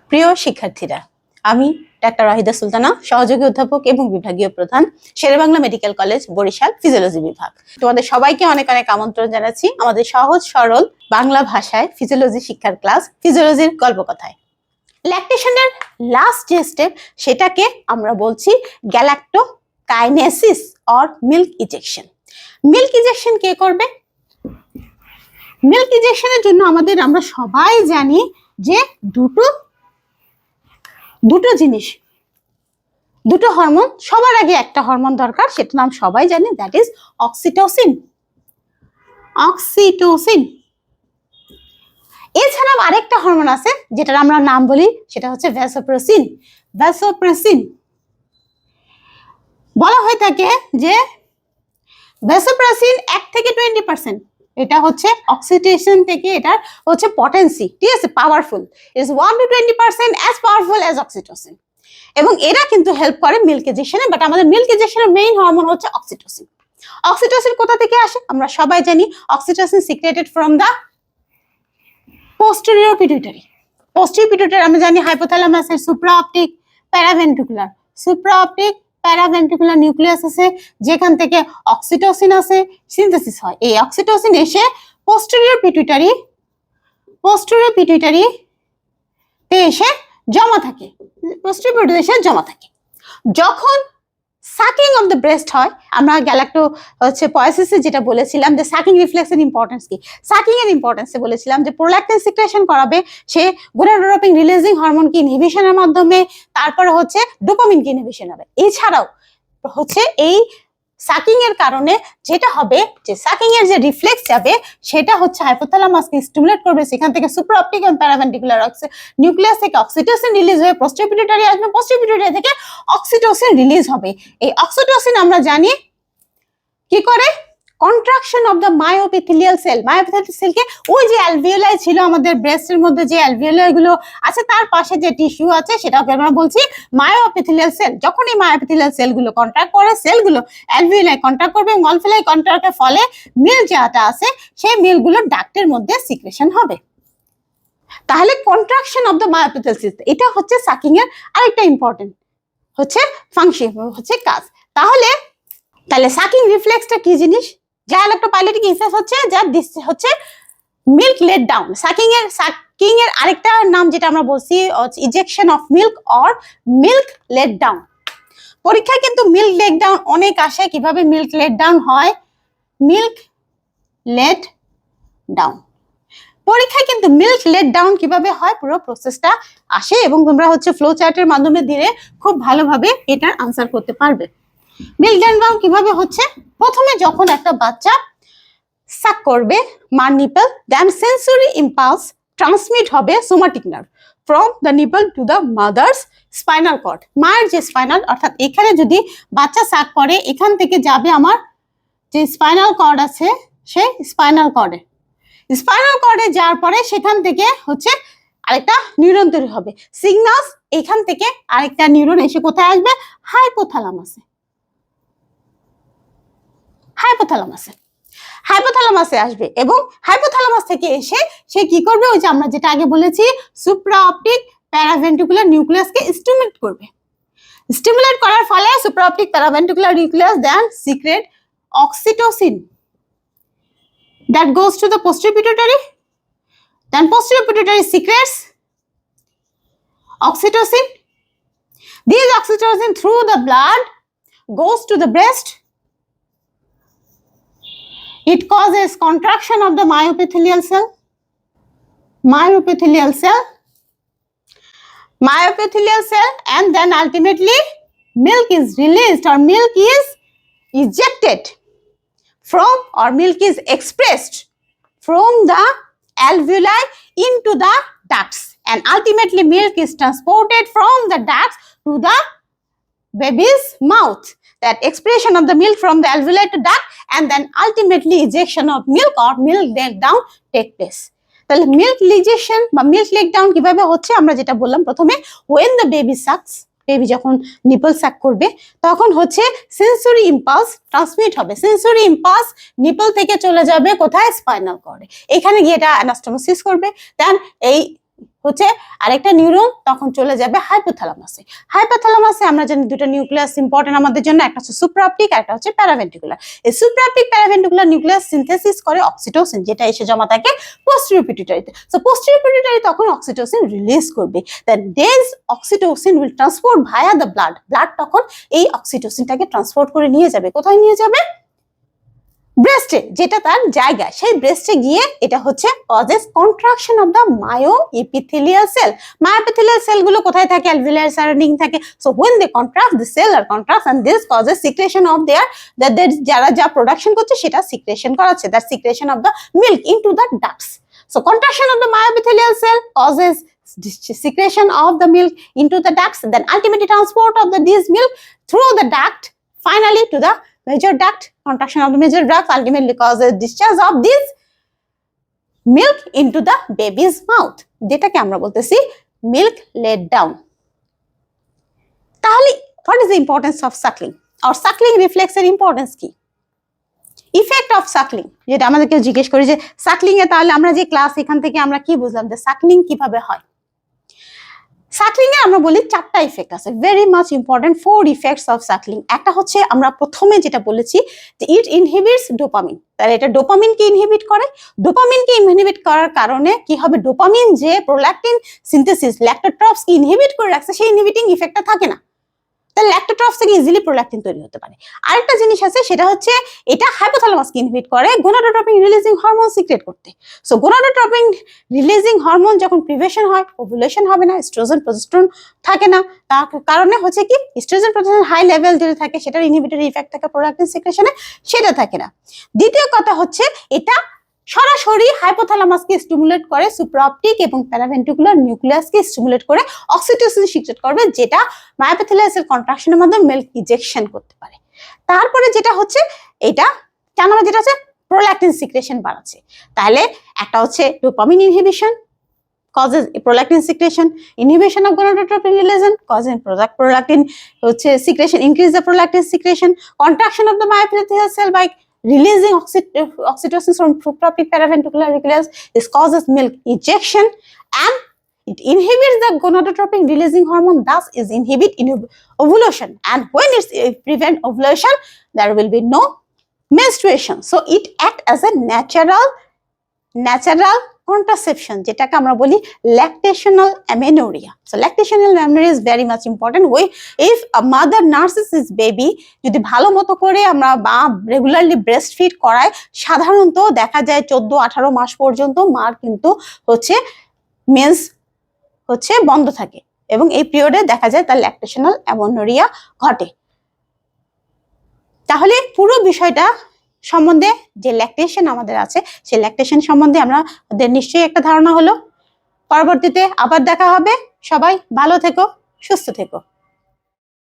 প্রিয় শিক্ষার্থীরা, আমি ডাক্তার ওয়াহিদা সুলতানা, সহযোগী অধ্যাপক এবং বিভাগীয় প্রধান, Sher-e-Bangla medical college, Barishal, physiology বিভাগ। তোমাদের সবাইকে অনেক অনেক আমন্ত্রণ জানাচ্ছি আমাদের সহজ সরল বাংলা ভাষায় ফিজিওলজি শিক্ষার ক্লাস ফিজিওলজির গল্পকথায়। ল্যাকটেশনের লাস্ট যে স্টেপ সেটাকে আমরা বলছি galactokinesis or milk ejection. Milk ejection কে করবে? মিল্ক ইজেকশনের জন্য আমরা সবাই জানি যে দুটো জিনিস, দুটো হরমোন, সবার আগে একটা হরমোন দরকার, সেটা নাম সবাই জানি, দ্যাট ইজ অক্সিটোসিন। অক্সিটোসিন এছাড়াও আরেকটা হরমোন আছে যেটার আমরা নাম বলি, সেটা হচ্ছে ভ্যাসোপ্রেসিন। ভ্যাসোপ্রেসিন বলা হয়ে থাকে যে ভ্যাসোপ্রেসিন 1 থেকে 20%, এটা হচ্ছে অক্সিটোসিন থেকে এটার হচ্ছে পটেন্সি, ঠিক আছে, powerful, is 1 to 20% as powerful as oxytocin. এবং এরা কিন্তু হেল্প করে মিল্ক ইজেকশনে, বাট আমাদের মিল্ক ইজেকশনের মেইন হরমোন হচ্ছে অক্সিটোসিন। অক্সিটোসিন কোথা থেকে আসে? আমরা সবাই জানি oxytocin secreted from the posterior pituitary. Posterior pituitary আমরা জানি হাইপোথ্যালামাসের সুপ্রাঅপটিক প্যারাভেন্ট্রিকুলার, সুপ্রাঅপটিক প্যারাভেন্ট্রিকুলার নিউক্লিয়াস আছে, যেখান থেকে অক্সিটোসিন আছে, সিনথেসিস হয়। এই অক্সিটোসিন এসে posterior pituitary তে এসে জমা থাকে, posterior pituitary এসে জমা থাকে। যখন সাকিং অফ দ্য ব্রেস্ট হয়, আমরা পোয়েসিসে যেটা বলেছিলাম যে সাকিং রিফ্লেক্সের ইম্পর্টেন্স কি, সাকিং এর ইম্পর্টেন্সে বলেছিলাম যে প্রোল্যাকটিন সিক্রেশন করাবে সে গোনাডোট্রপিন রিলিজিং হরমোন কি ইনহিবিশনের মাধ্যমে, তারপরে হচ্ছে ডোপামিন কি ইনহিবিশন হবে। এছাড়াও হচ্ছে এই সাকিং এর কারণে যেটা হবে যে সাকিং এর যে রিফ্লেক্স যাবে সেটা হচ্ছে হাইপোথ্যালামাসকে স্টিমুলেট করবে, সেখান থেকে সুপ্রাঅপটিক এবং প্যারাভেন্ট্রিকুলার নিউক্লিয়াস থেকে অক্সিটোসিন রিলিজ হয়ে পোস্টেরিয়র পিটুইটারি আসবে, পোস্টেরিয়র পিটুইটারি থেকে অক্সিটোসিন রিলিজ হবে। এই অক্সিটোসিন আমরা জানি কি করে, contraction of the myoepithelial cell. মায়োএপিথেলিয়াল সেলকে ওই যে অ্যালভিওলাই ছিল আমাদের ব্রেস্টের মধ্যে, যে অ্যালভিওলাই গুলো আছে তার পাশে যে টিস্যু আছে সেটাকে আমরা বলছি মায়োএপিথেলিয়াল সেল। যখন এই মায়োএপিথেলিয়াল সেলগুলো কন্ট্রাক্ট করে, সেলগুলো অ্যালভিওলাই কন্ট্রাক্ট করবে এবং অ্যালভিওলাই কন্ট্রাক্টের ফলে মিল যেটা আছে সেই মিলগুলো ডাক্টের মধ্যে সিক্রেশন হবে। তাহলে contraction of the myoepithelial sell, এটা হচ্ছে সাকিং এর আরেকটা ইম্পর্টেন্ট হচ্ছে ফাংশন, হচ্ছে কাজ। তাহলে সাকিং রিফ্লেক্সটা কি জিনিস? গ্যালাক্টোপাইলেটিক ইফেক্ট হচ্ছে যা হচ্ছে মিল্ক লেট ডাউন। সাকিং এর আরেকটা নাম যেটা আমরা বলছি ejection of milk or milk let down. পরীক্ষায় কিন্তু মিল্ক লেট ডাউন অনেক আসে। কিভাবে মিল্ক লেট ডাউন হয়? মিল্ক লেট ডাউন পরীক্ষায় কিন্তু মিল্ক লেট ডাউন কিভাবে হয় পুরো প্রসেসটা আসে, এবং তোমরা হচ্ছে ফ্লো চার্টের মাধ্যমে দিলে খুব ভালোভাবে এটার আনসার করতে পারবে। মিল্ক লেট ডাউন কিভাবে হচ্ছে? প্রথমে যখন একটা বাচ্চা সাক করবে মার nipple, then sensory impulse transmit হবে somatic nerve from the nipple to the mother's spinal cord. মায়ের যে স্পাইনাল, অর্থাৎ এখানে যদি বাচ্চা সাক করে, এখান থেকে যাবে আমার যে স্পাইনাল কর্ড আছে, সেই স্পাইনাল কর্ডে যাওয়ার পরে সেখান থেকে হচ্ছে আরেকটা নিউরন তৈরি হবে, সিগনালস। এখান থেকে আরেকটা নিউরন এসে কোথায় আসবে? হাইপোথ্যালামাসে আসবে, এবং হাইপোথ্যালামাস থেকে এসে সে কি করবে? ওই যে আমরা যেটা আগে বলেছি সুপ্রাঅপটিক প্যারাভেন্ট্রিকুলার নিউক্লিয়াসকে স্টিমুলেট করবে। স্টিমুলেট করার ফলে supraoptic paraventricular nucleus then secrete oxytocin that goes to the posterior pituitary, then posterior pituitary secretes oxytocin. These oxytocin through the blood goes to the breast. It causes contraction of the myoepithelial cell, and then ultimately milk is released, or milk is ejected from, or milk is expressed from the alveoli into the ducts, and ultimately milk is transported from the ducts to the baby's mouth. That expression of the milk from the alveoli to duct, and then ultimately ejection of milk or milk let down take place. তাহলে milk ejection বা milk let down কিভাবে হচ্ছে? আমরা যেটা বললাম প্রথমে, when the baby sucks, baby যখন nipple সাক করবে তখন হচ্ছে সেন্সরি ইম্পালস ট্রান্সমিট হবে। সেন্সরি ইম্পালস নিপল থেকে চলে যাবে কোথায়? স্পাইনাল কর্ডে। এখানে গিয়ে এটা অ্যানাস্টোমোসিস করবে, দেন এই হচ্ছে আরেকটা নিউরন তখন চলে যাবে হাইপোথ্যালামাসে। হাইপোথ্যালামাসে আমরা জানি দুটো নিউক্লিয়াস ইম্পর্টেন্ট আমাদের জন্য, একটা হচ্ছে সুপ্রাঅপটিক আর একটা হচ্ছে প্যারাভেন্ট্রিকুলার। এই সুপ্রাঅপটিক প্যারাভেন্ট্রিকুলার নিউক্লিয়াস সিনথেসিস করে অক্সিটোসিন, যেটা এসে জমা থাকে পোস্টেরিয়র পিটুইটারিতে। সো পোস্টেরিয়র পিটুইটারি তখন অক্সিটোসিন রিলিজ করবে, then this oxytocin will transport via the blood. Blood তখন এই অক্সিটোসিনটাকে ট্রান্সপোর্ট করে নিয়ে যাবে, কোথায় নিয়ে যাবে? ব্রেস্টে, যেটা তার জায়গা। সেই ব্রেস্টে গিয়ে এটা হচ্ছে causes contraction of the myoepithelial cell. Myoepithelial সেলগুলো কোথায় থাকে? অ্যালভিওলার সারাউন্ডিং থাকে। So when they contract, the cell are contract and this causes secretion of their যারা যা প্রোডাকশন করছে সেটা সিক্রেশন করাচ্ছে, that secretion of the milk into the ducts. So contraction of the myoepithelial cell causes secretion of the milk into the ducts, then ultimately transport of this milk through the duct finally to the major duct. Contraction of the major duct ultimately causes discharge of this milk into the baby's mouth, যেটাকে আমরা বলতেছি milk let down. তাহলে what is the importance of suckling or suckling reflex এর importance কি? Effect of suckling, যেটা আমাদেরকে জিজ্ঞেস করি যে সাকলিং এ তাহলে আমরা যে ক্লাস এখান থেকে আমরা কি বুঝলাম যে সাকলিং কিভাবে হয়। সাকলিং এ আমরা বলি চারটা ইফেক্ট আছে, very much important 4 effects of suckling. একটা হচ্ছে আমরা প্রথমে যেটা বলেছি যে ইট ইনহিবিটস ডোপামিন, তাহলে এটা ডোপামিনকে ইনহিবিট করে। ডোপামিনকে ইনহিবিট করার কারণে কি হবে? ডোপামিন যে প্রোল্যাকটিন সিনথেসিস ল্যাক্টোট্রপসকে ইনহিবিট করে রাখছে সেই ইনহিবিটিং ইফেক্টটা থাকে না, তাহলে ল্যাক্টোট্রপস থেকে ইজিলি প্রোল্যাকটিন তৈরি হতে পারে। আরেকটা জিনিস আছে, সেটা হচ্ছে এটা হাইপোথ্যালামাসকে ইনহিবিট করে গোনাডোট্রপিন রিলিজিং হরমোন সিক্রেট করতে। সো গোনাডোট্রপিন রিলিজিং হরমোন যখন প্রিভেশন হয়, ওভুলেশন হবে না, এস্ট্রোজেন প্রজেস্টেরন থাকে না, তার কারণে হচ্ছে কি এস্ট্রোজেন প্রজেস্টেরন হাই লেভেল যদি থাকে সেটার ইনহিবিটরি ইফেক্ট থাকে প্রোল্যাকটিন সিক্রেশনে, সেটা থাকে না। দ্বিতীয় কথা হচ্ছে এটা সরাসরি হাইপোথ্যালামাসকে স্টিমুলেট করে, সুপ্রাঅপটিক এবং প্যারাভেন্ট্রিকুলার নিউক্লিয়াসকে স্টিমুলেট করে অক্সিটোসিন সিক্রেট করবে, যেটা মায়োএপিথেলিয়াল সেল কন্ট্রাকশনের মাধ্যমে মিল্ক ইজেকশন করতে পারে। তারপরে যেটা হচ্ছে এটা কেন, যেটা হচ্ছে প্রোল্যাকটিন সিক্রেশন বাড়াচ্ছে। তাহলে একটা হচ্ছে dopamine inhibition causes prolactin secretion, inhibition of gonadotropin release causes prolactin হচ্ছে secretion, increase the prolactin secretion, contraction of the myoepithelial cell by releasing oxytocin from supraoptic paraventricular nucleus. This causes milk ejection and it inhibits the gonadotropin releasing hormone, thus is inhibit ovulation, and when it's prevent ovulation there will be no menstruation. So it act as a natural contraception, যেটাকে আমরা বলি lactational amenorrhea. So lactational amenorrhea is very much important. If a mother nurses his baby, যদি ভালো মতো করে আমরা বা regularly breast feed করায়, সাধারণত দেখা যায় 14-18 মাস পর্যন্ত মার কিন্তু হচ্ছে মেন্স হচ্ছে বন্ধ থাকে এবং এই পিরিয়ডে দেখা যায় তার ল্যাকটেশনাল অ্যামেনোরিয়া ঘটে। তাহলে পুরো বিষয়টা সম্বন্ধে যে ল্যাকটেশন আমাদের আছে সেই ল্যাকটেশন সম্বন্ধে আমাদের নিশ্চয়ই একটা ধারণা হলো। পরবর্তীতে আবার দেখা হবে। সবাই ভালো থেকো, সুস্থ থেকো।